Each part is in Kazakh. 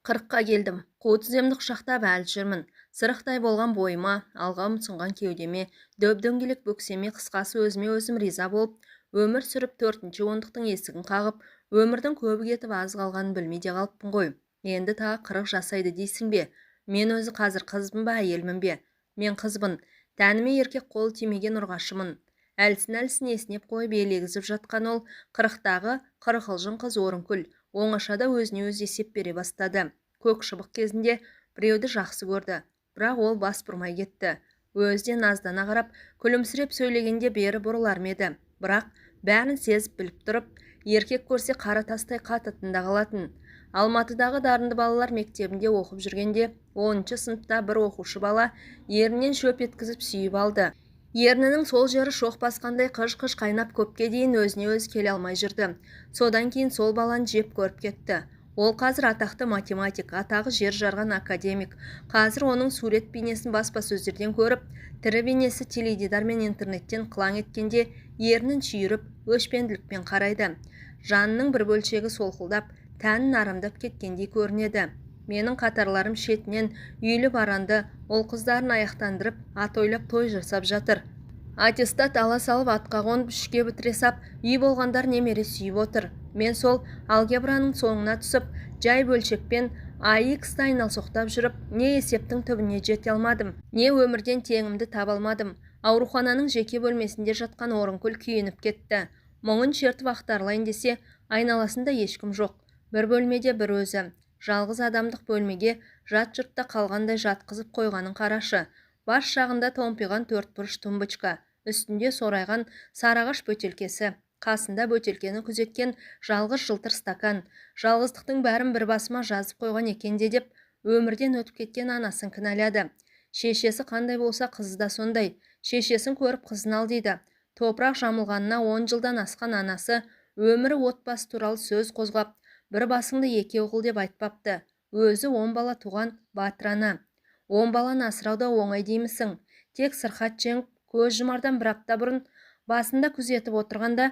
Қырыққа келдім. Қу тіземді құшақтап әлі жүрмін. Сырықтай болған бойыма, алға ұмсынған кеудеме, дөп-дөңгелек бөксеме, қысқасы өзіме өзім риза болып, өмір сүріп төртінші ондықтың есігін қағып, өмірдің көбі кетіп аз қалғанын білмей де қалыппын ғой. Енді тағы 40 жасайды дейсің бе? Мен өзі қазір қызбын ба, әйелмін бе? Мен қызбын. Тәніме еркек қолы тимеген ұрғашымын. Әлсін-әлсін есінеп қойып елегізіп жатқан ол 40-тағы 40 қыз Орынкүл оңашада өзіне өзі есеп бере бастады. Көк шыбық кезінде біреуді жақсы көрді, бірақ ол бас бұрмай кетті. Өзі де наздана қарап, күлімсіреп сөйлегенде бері бұрылар ма еді. Бірақ бәрін сезіп біліп тұрып, еркек көрсе қара тастай қатытында қалатын. Алматыдағы дарынды балалар мектебінде оқып жүргенде 10-шы сыныпта бір оқушы бала ерінен шөп еткізіп сүйіп алды. Ернінің сол жері шоқ басқандай қыж-қыж қайнап көпке дейін өзіне өзі келе алмай жүрді. Содан кейін сол баланы жеп көріп кетті. Ол қазір атақты математик, атағы жер жарған академик. Қазір оның сурет бейнесін баспасөздерден көріп, тірі бейнесі теледидар мен интернеттен қылаң еткенде ернін шүйіріп, өшпенділікпен қарайды. Жанының бір бөлшегі солқылдап, тәнін арамдап кеткендей көрінеді. Менің қатарларым шетінен үйлі баранды, ол қыздарын аяқтандырып, ат ойлап той жасап жатыр. Аттестат ала салып атқа қонып үшке бітіре сап, үй болғандар немере сүйіп отыр. Мен сол алгебраның соңына түсіп, жай бөлшекпен AX-ті айналсоқтап жүріп, не есептің түбіне жете алмадым, не өмірден теңімді таба алмадым. Аурухананың жеке бөлмесінде жатқан Орынкүл күйініп кетті. Мұңын шертіп ақтарылайын десе, айналасында ешкім жоқ. Бір бөлмеде бір өзі. Жалғыз адамдық бөлмеге жат жұртта қалғандай жатқызып қойғанын қарашы. Бас жағында томпиған 4 бұрыш тумбочка, үстінде сорайған сарағаш бөтелкесі, қасында бөтелкені күзеткен жалғыз жылтыр стакан. Жалғыздықтың бәрін бір басыма жазып қойған екенде деп, өмірден өтіп кеткен анасын кінәлады. Шешесі қандай болса қызы да сондай. Шешесін көріп қызын ал дейді. Топырақ жамылғанына 10 жылдан асқан анасы өмірі отбасы туралы сөз қозғап, бір басыңды екеу қыл деп айтпапты. Өзі 10 бала туған батыр ана. 10 баланы асырауда оңай деймісің? Тек сырқат жеңіп, көз жұмардан бір апта бұрын басында күзетіп отырғанда,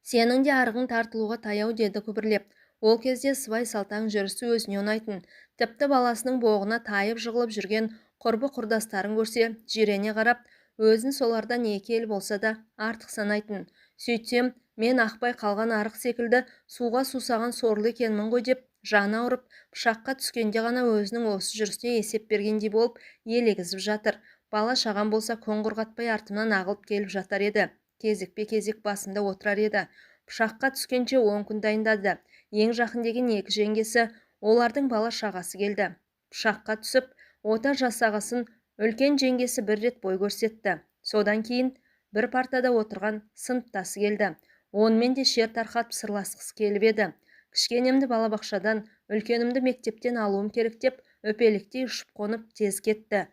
сенің де арғың тартылуға таяу деді күбірлеп. Ол кезде сыбай салтаң жүрісі өзіне ұнайтын. Тіпті баласының боғына тайып жығылып жүрген құрбы құрдастарын көрсе, жирене қарап, өзін солардан екі ел болса да артық санайтын. Сөйтсем, мен ақпай қалған арық секілді суға сусаған сорлы екенмін ғой деп, жаны ауырып, пышаққа түскенде ғана өзінің осы жүрісіне есеп бергендей болып елегізіп жатыр. Бала шаған болса көң құрғатпай артымнан ағылып келіп жатар еді. Кезекпе-кезек басында отырар еді. Пышаққа түскенше 10 күн дайындады. Ең жақын деген 2 жеңгесі, олардың бала шағасы келді. Пышаққа түсіп, ота жасағасын үлкен жеңгесі бір рет бой көрсетті. Содан кейін бір партада отырған сыныптасы келді. Онымен де шер тарқатып сырласқысы келіп еді. Кішкенемді балабақшадан, үлкенімді мектептен алуым керек деп, өпеліктей ұшып қонып тез кетті.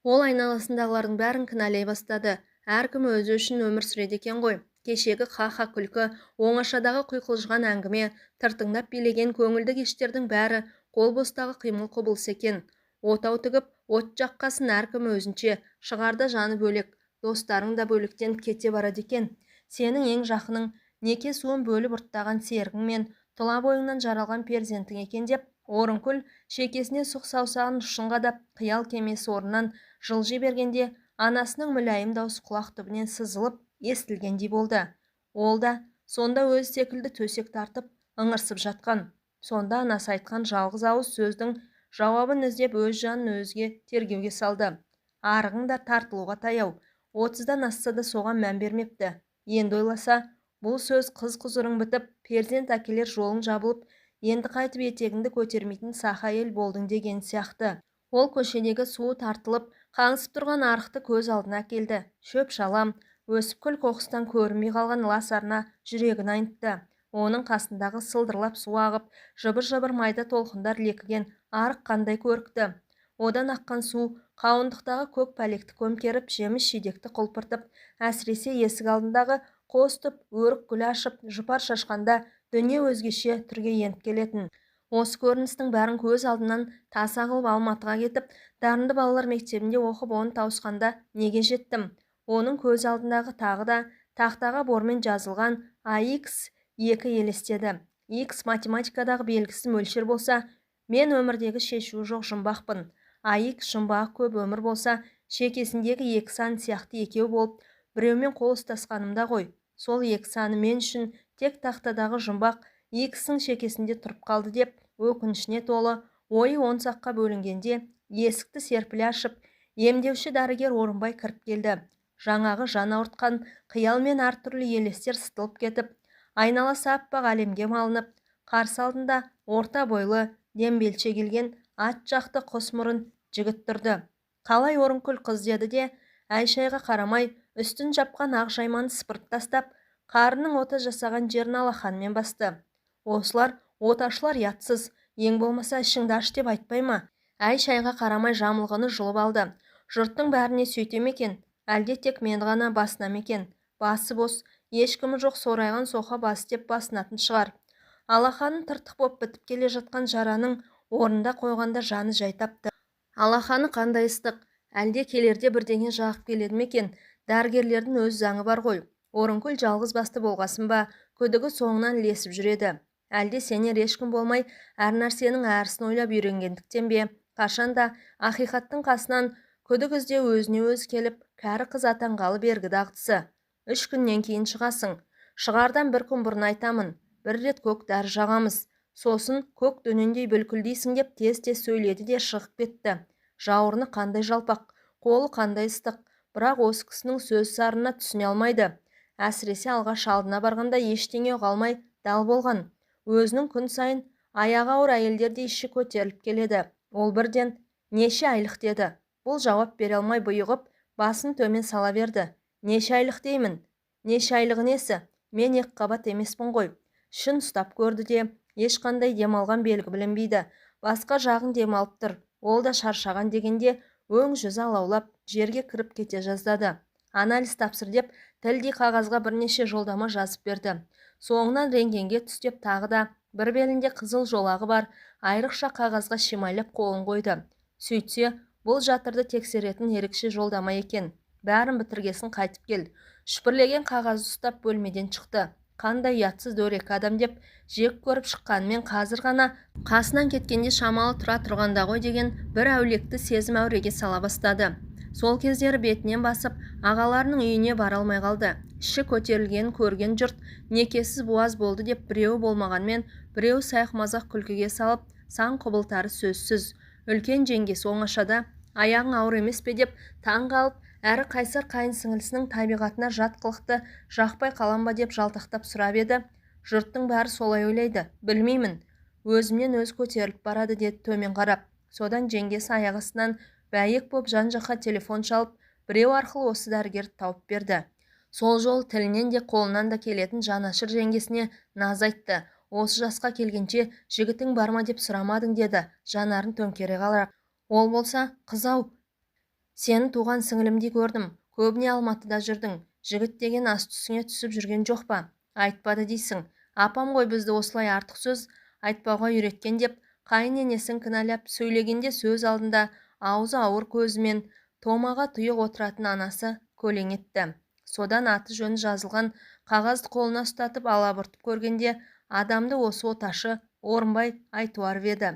Ол айналасындағылардың бәрін кінәлай бастады. Әркім өзі үшін өмір сүреді екен ғой. Кешегі ха-ха күлкі, оңашадағы құйқылжыған әңгіме, тыртыңдап билеген көңілді кештердің бәрі қол бостағы қимыл құбылыс екен. Отау тігіп, от жаққасын әркім өзінше, шығарда жаны бөлек, достарың да бөліктеніп кете барады екен. Сенің ең жақының, неке суын бөліп ұрттаған серігің мен тұла бойыңнан жаралған перзентің екен деп, Орынкүл шекесіне сұқ саусағын ұшын қадап, қиял кемесі орнынан жылжи бергенде, анасының мүләйім даусы құлақ түбінен сызылып, естілгендей болды. Ол да сонда өзі секілді төсек тартып, ыңырсып жатқан. Сонда анасы айтқан жалғыз ауыз сөздің жауабын іздеп өз жанын өзге тергеуге салды. Арығың да тартылуға таяу. 30-дан асса да соған мән бермепті. Енді ойласа, бұл сөз қыз құзырың бітіп, перзент әкелер жолың жабылып, енді қайтып етегіңді көтермейтін саха ел болдың деген сияқты. Ол көшедегі суы тартылып, қаңсып тұрған арықты көз алдына келді. Шөп шалам, өсіп күл қоқыстан көрінбей қалған лас арна жүрегін айнытты. Оның қасындағы сылдырлап су ағып, жыбыр-жыбыр майда толқындар лекіген арық қандай көрікті. Одан аққан су қауындықтағы көк пәлекті көмкеріп, жеміс-жидекті құлпыртып, әсіресе есік алдындағы қос түп өрік гүл ашып, жұпар шашқанда дүние өзгеше түрге еніп келетін. Осы көріністің бәрін көз алдынан таса қылып Алматыға кетіп, дарынды балалар мектебінде оқып оны тауысқанда неге жеттім? Оның көз алдындағы тағы да тақтаға бормен жазылған AX2 елестеді. X математикадағы белгісіз мөлшер болса, Мен өмірдегі шешуі жоқ жұмбақпын. Айық жұмбағы көп өмір болса, шекесіндегі екі сан сияқты екеу болып, біреумен қол ұстасқанымда ғой. Сол екі саны мен үшін тек тақтадағы жұмбақ екісінің шекесінде тұрып қалды деп, өкінішіне толы, ойы он саққа бөлінгенде, есікті серпіле ашып, емдеуші дәрігер Орынбай кіріп келді. Жаңағы жан ауыртқан қиял мен әртүрлі елестер сытылып кетіп, айналасы аппақ әлемге малынып, қарсы алдында орта бойлы, дембелше келген ат жақты құс мұрын жігіт тұрды. Қалай Орынкүл қыз деді де, Әй-шайға қарамай, үстін жапқан ақ жайманы сыпырып тастап, қарының ота жасаған жерін алақанымен басты. Осылар оташылар ятсыз, ең болмаса ішіңді аш деп айтпай ма? Әй-шайға қарамай жамылғыны жұлып алды. Жұрттың бәріне сөйте ме екен? Әлде тек мен ғана басына ма екен? Басы бос, ешкімі жоқ сорайған соқа басы деп басынатын шығар. Алақанын тыртық боп бітіп келе жатқан жараның орнында қойғанда жаны жай тапты. Алақаны қандай ыстық, әлде келерде бірдеңе жағып келеді ме екен? Дәрігерлердің өз заңы бар ғой. Орынкүл жалғыз басты болғасын ба, күдігі соңынан ілесіп жүреді. Әлде сенер ешкім болмай, әр нәрсенің әрісін ойлап үйренгендіктен бе, қашанда ақиқаттың қасынан күдік іздеу өзіне өзі келіп, кәрі қыз атанғалы бергі дағдысы. 3 күннен кейін шығасың. Шығардан бір күн бұрын айтамын. Бір рет көк дәрі жағамыз. Сосын көк дөнендей бүлкілдейсің деп тез-тез сөйледі де шығып кетті. Жауырыны қандай жалпақ, қолы қандай ыстық, бірақ осы кісінің сөз сарына түсіне алмайды. Әсіресе алғаш алдына барғанда ештеңе қалмай дал болған. Өзінің күн сайын аяғы ауыр әйелдерде іші көтеріліп келеді. Ол бірден неше айлық деді. Бұл жауап бере алмай бұйығып, басын төмен сала берді. Неше айлық деймін? Неше айлығы несі? Мен екі қабат емеспін ғой. Шын ұстап көрді де, ешқандай демалған белгі білінбейді. Басқа жағын демалып тұр. Ол да шаршаған дегенде өң жүзі алаулап жерге кіріп кете жаздады. Анализ тапсыр деп тілдей қағазға бірнеше жолдама жазып берді. Соңынан рентгенге түстеп тағы да бір белінде қызыл жолағы бар айрықша қағазға шимайлап қолын қойды. Сөйтсе, бұл жатырды тексеретін ерекше жолдама екен. Бәрін бітіргесін қайтып кел. Шүпірлеген қағазды ұстап бөлмеден шықты. Қандай ұятсыз дөрекі адам деп жек көріп шыққанымен қазір ғана қасынан кеткенде шамалы тұра тұрғанда ғой деген бір әулекті сезім әуреге сала бастады. Сол кездері бетінен басып, ағаларының үйіне бара алмай қалды. Іші көтерілгенін көрген жұрт некесіз буаз болды деп біреуі болмағанмен, біреуі сайық-мазақ күлкіге салып, сан құбылтары сөзсіз. Үлкен жеңгесі оңашада, аяғың ауыр емес пе деп таң қалып, әрі қайсар қайын сіңілісінің табиғатына жат қылықты жақпай қалам ба деп жалтақтап сұрап еді. Жұрттың бәрі солай ойлайды. Білмеймін. Өзімнен өз көтеріліп барады деді төмен қарап. Содан жеңгесі аяқ астынан бәйек боп жан-жаққа телефон шалып, біреу арқылы осы дәрігерді тауып берді. Сол жол тілінен де қолынан да келетін жанашыр жеңгесіне наз айтты. Осы жасқа келгенше жігітің бар ма деп сұрамадың деді, жанарын төңкере қалап. Ол болса, қыз-ау, сені туған сіңілімдей көрдім. Көбіне Алматыда жүрдің. Жігіт деген ас түсіңе түсіп жүрген жоқ па? Айтпады дейсің. Апам ғой бізді осылай артық сөз айтпауға үйреткен деп, қайын-енесін кінәлап, сөйлегенде сөз алдында аузы ауыр көзімен томаға тұйық отыратын анасы көлең етті. Содан аты жөні жазылған қағазды қолына ұстатып алабұртып көргенде адамды осы оташы Орынбай Айтуаров еді.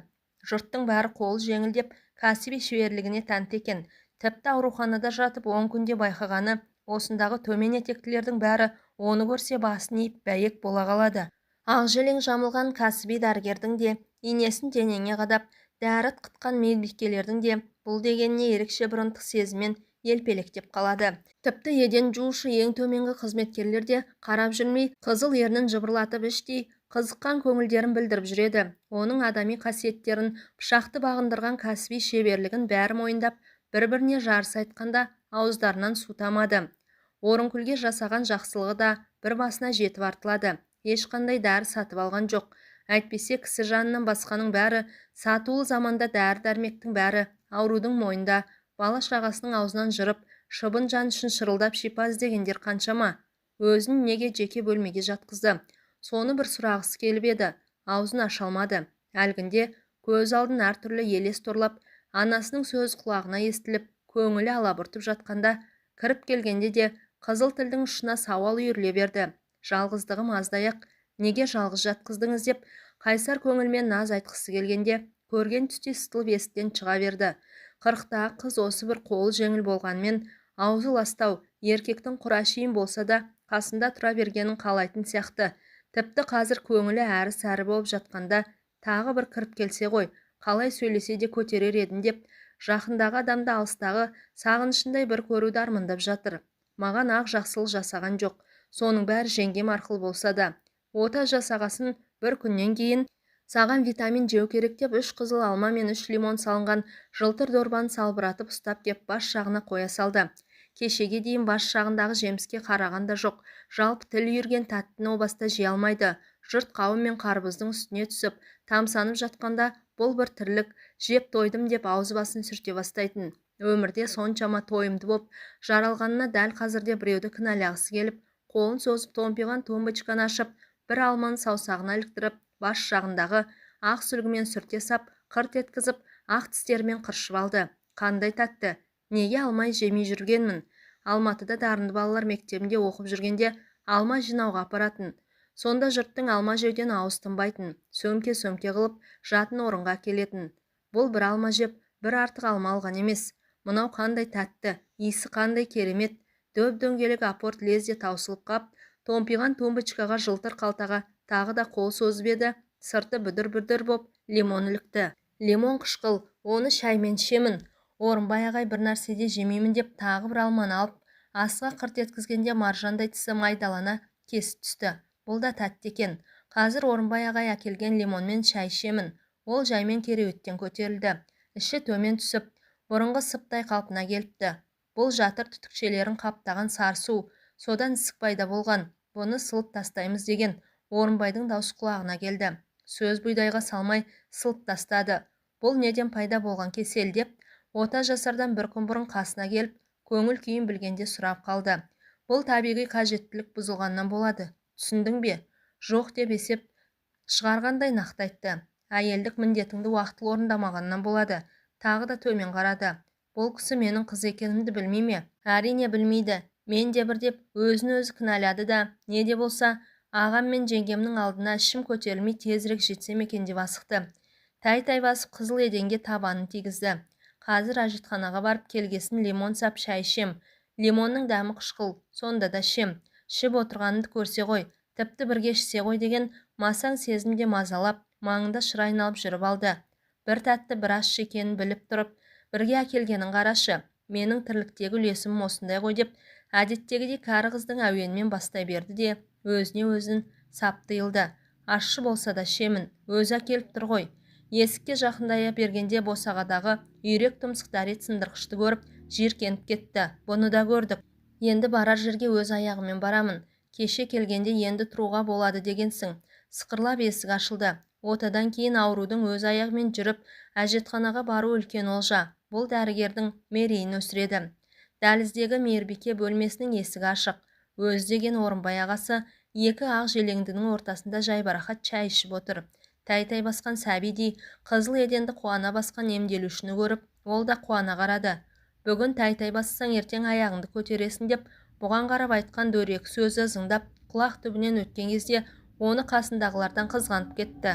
Жұрттың бәрі қолы жеңілдеп кәсіби шеберлігіне тәнті екен. Тіпті ауруханада жатып 10 күнде байқағаны, осындағы төмен етектілердің бәрі оны көрсе басын иіп бәйек бола қалады. Ақжелең жамылған кәсіби дәрігердің де, инесін денеңе қадап, дәріт қытқан медбикелердің де бұл дегеніне ерекше бір ынтық сезіммен елпелектеп қалады. Тіпті еден жуушы ең төменгі қызметкерлер де қарап жүрмей, қызыл ернін жыбырлатып іштей қызыққан көңілдерін білдіріп жүреді. Оның адами қасиеттерін, пышақты бағындырған кәсіби шеберлігін бәрі мойындап, бір-біріне жарыс айтқанда ауыздарынан су тамады. Орынкүлге жасаған жақсылығы да бір басына жетіп артылады. Ешқандай дәрі сатып алған жоқ. Әйтпесе кісі жанынан басқаның бәрі, сатулы заманда дәрі-дәрмектің бәрі аурудың мойнында, бала шағасының аузынан жырып, шыбын жан үшін шырылдап шипа іздегендер қаншама. Өзін неге жеке бөлмеге жатқызды? Соны бір сұрағысы келіп еді, аузын аша алмады. Әлгінде көз алдын әртүрлі елес торлап, анасының сөз құлағына естіліп, көңілі алабұртып жатқанда, кіріп келгенде де қызыл тілдің ұшына сауал үйіріле берді. Жалғыздығым аздаяқ, неге жалғыз жатқыздыңыз деп, қайсар көңілмен наз айтқысы келгенде, көрген түсте сытылып есіктен шыға берді. Қырықтағы қыз осы бір қолы жеңіл болғанмен, аузы ластау, еркектің құрашиын болса да қасында тұра бергенін қалайтын сияқты. Тіпті қазір көңілі әрі-сәрі болып жатқанда тағы бір кіріп келсе ғой, қалай сөйлесе де көтерер едім деп, жақындағы адамды алыстағы сағынышындай бір көруді армандап жатыр. Маған ақ жақсылық жасаған жоқ. Соның бәрі жеңгем арқылы болса да. Ота жасағасын бір күннен кейін саған витамин жеу керек деп 3 қызыл алма мен 3 лимон салынған жылтыр дорбаны салбыратып ұстап кеп бас жағына қоя салды. Кешеге дейін бас жағындағы жеміске қараған да жоқ. Жалпы тіл үйірген тәттіні о баста жей алмайды. Жұрт қауым мен қарбыздың үстіне түсіп, тамсанып жатқанда бұл бір тірлік, жеп тойдым деп аузы басын сүрте бастайтын. Өмірде соншама тойымды боп жаралғанына дәл қазірде біреуді кінәлағысы келіп, қолын созып томпиған тумбочканы ашып, бір алманы саусағына іліктіріп, бас жағындағы ақ сүлгімен сүрте сап, қырт еткізіп, ақ тістерімен қыршып алды. Қандай тәтті! Неге алмай жемей жүргенмін? Алматыда дарынды балалар мектебінде оқып жүргенде алма жинауға апаратын. Сонда жұрттың алма жеуден ауыз тынбайтын, сөмке-сөмке қылып жатын орынға келетін. Бұл бір алма жеп, бір артық алма алған емес. Мынау қандай тәтті, иісі қандай керемет. Дөп-дөңгелек апорт лезде таусылып қап, томпиған тумбочкаға жылтыр қалтаға тағы да қол созып еді, сырты бүдір-бүдір боп лимон ілікті. Лимон қышқыл, оны шаймен ішемін. Орынбай ағай бір нәрседе жемеймін деп тағы бір алманы алып, асыға қырт еткізгенде маржандай тісі майдалана кесіп түсті. Бұл да тәтті екен. Қазір Орынбай ағай әкелген лимонмен шай ішемін. Ол жаймен кереуеттен көтерілді. Іші төмен түсіп, бұрынғы сыптай қалпына келіпті. Бұл жатыр түтікшелерін қаптаған сарсу, содан ісік пайда болған. Бұны сылып тастаймыз деген Орынбайдың даусы құлағына келді. Сөз бұйдайға салмай сылып тастады. Бұл неден пайда болған кесел деп, ота жасардан бір күн бұрын қасына келіп, көңіл күйін білгенде сұрап қалды. Бұл табиғи қажеттілік бұзылғаннан болады. Түсіндің бе? Жоқ деп есеп шығарғандай нақты айтты. Әйелдік міндетіңді уақытылы орындамағаннан болады. Тағы да төмен қарады. Бұл кісі менің қыз екенімді білмей ме? Әрине білмейді. Мен де бір деп өзін-өзі кінәлады да, не де болса, ағам мен жеңгемнің алдына ішім көтерілмей тезірек жетсем екен деп асықты. Тай-тай басып қызыл еденге табанын тигізді. Қазір әжетханаға барып келгесін лимон сап шай ішем. Лимонның дәмі қышқыл, сонда да ішем. Ішіп отырғанымды көрсе ғой, тіпті бірге ішсе ғой деген масаң сезімде мазалап, маңында шыр айналып жүріп алды. Бір тәтті бір ащы екенін біліп тұрып, бірге әкелгенін қарашы. Менің тірліктегі үлесім осындай ғой деп, әдеттегідей кәрі қыздың әуенімен бастай берді де, өзіне өзін сап тыйылды. Ащы болса да ішемін, өзі әкеліп тұр ғой. Есікке жақындая бергенде босағадағы үйрек тұмсық дәрет сындырғышты көріп, жиіркеніп кетті. Бұны да көрдік. Енді барар жерге өз аяғымен барамын. Кеше келгенде енді тұруға болады дегенсің. Сықырлап есік ашылды. Отадан кейін аурудың өз аяғымен жүріп, әжетханаға бару үлкен олжа. Бұл дәрігердің мерейін өсіреді. Дәліздегі мейірбике бөлмесінің есігі ашық. Өз деген Орынбай ағасы екі ақ желеңдінің ортасында жайбарақат шай ішіп отыр. Тай-тай басқан сәбидей қызыл еденді қуана басқан емделушіні көріп, ол да қуана қарады. Бүгін тай-тай бассаң ертең аяғыңды көтересің деп, бұған қарап айтқан дөрекі сөзі ызыңдап, құлақ түбінен өткен кезде оны қасындағылардан қызғанып кетті.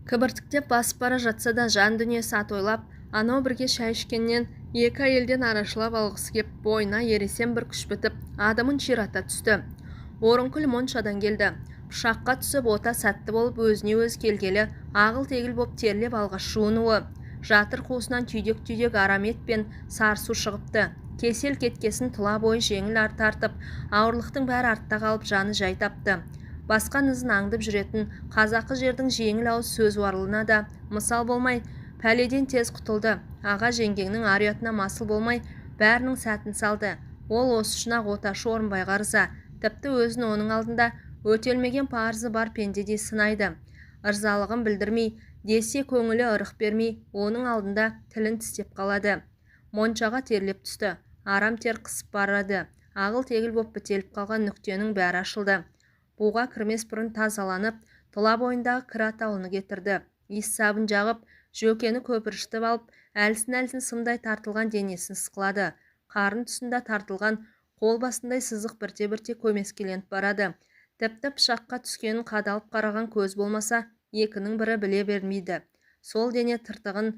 Кібіртіктеп басып бара жатса да жан дүниесі атойлап, анау бірге шай ішкеннен екі әйелден арашылап алғысы кеп, бойына ересен бір күш бітіп, адымын ширата түсті. Орынкүл моншадан келді. Пышаққа түсіп ота сәтті болып өзіне өз келгелі, ағыл-тегіл боп терлеп алғаш жуынуы. Жатыр қуысынан түйдек-түйдек арам ет пен сарсу шығыпты. Кесел кеткесін тұла бойы жеңіл тартып, ауырлықтың бәрі артта қалып жаны жай тапты. Басқан ізін аңдып жүретін қазақы жердің жеңіл ауыз сөз уарлығына да мысал болмай, пәледен тез құтылды. Аға жеңгеңнің ар-ұятына масыл болмай, бәрінің сәтін салды. Ол осы үшін ақ оташы Орынбайға ырза. Тіпті өзін оның алдында өтелмеген парызы бар пендедей сынайды. Ырзалығын білдірмей, десе көңілі ырық бермей, оның алдында тілін тістеп қалады. Моншаға терлеп түсті. Арам тер қысып барады. Ағыл-тегіл боп бітеліп қалған нүктенің бәрі ашылды. Буға кірмес бұрын тазаланып, тұла бойындағы кір атаулыны кетірді. Иіс сабын жағып, жөкені көпіріштіп алып, әлсін-әлсін сымдай тартылған денесін сықылады. Қарын тұсында тартылған қол басындай сызық бірте-бірте көмескеленіп барады. Тіпті пышаққа түскенін қадалып қараған көз болмаса, екінің бірі біле бермейді. сол дене тыртығын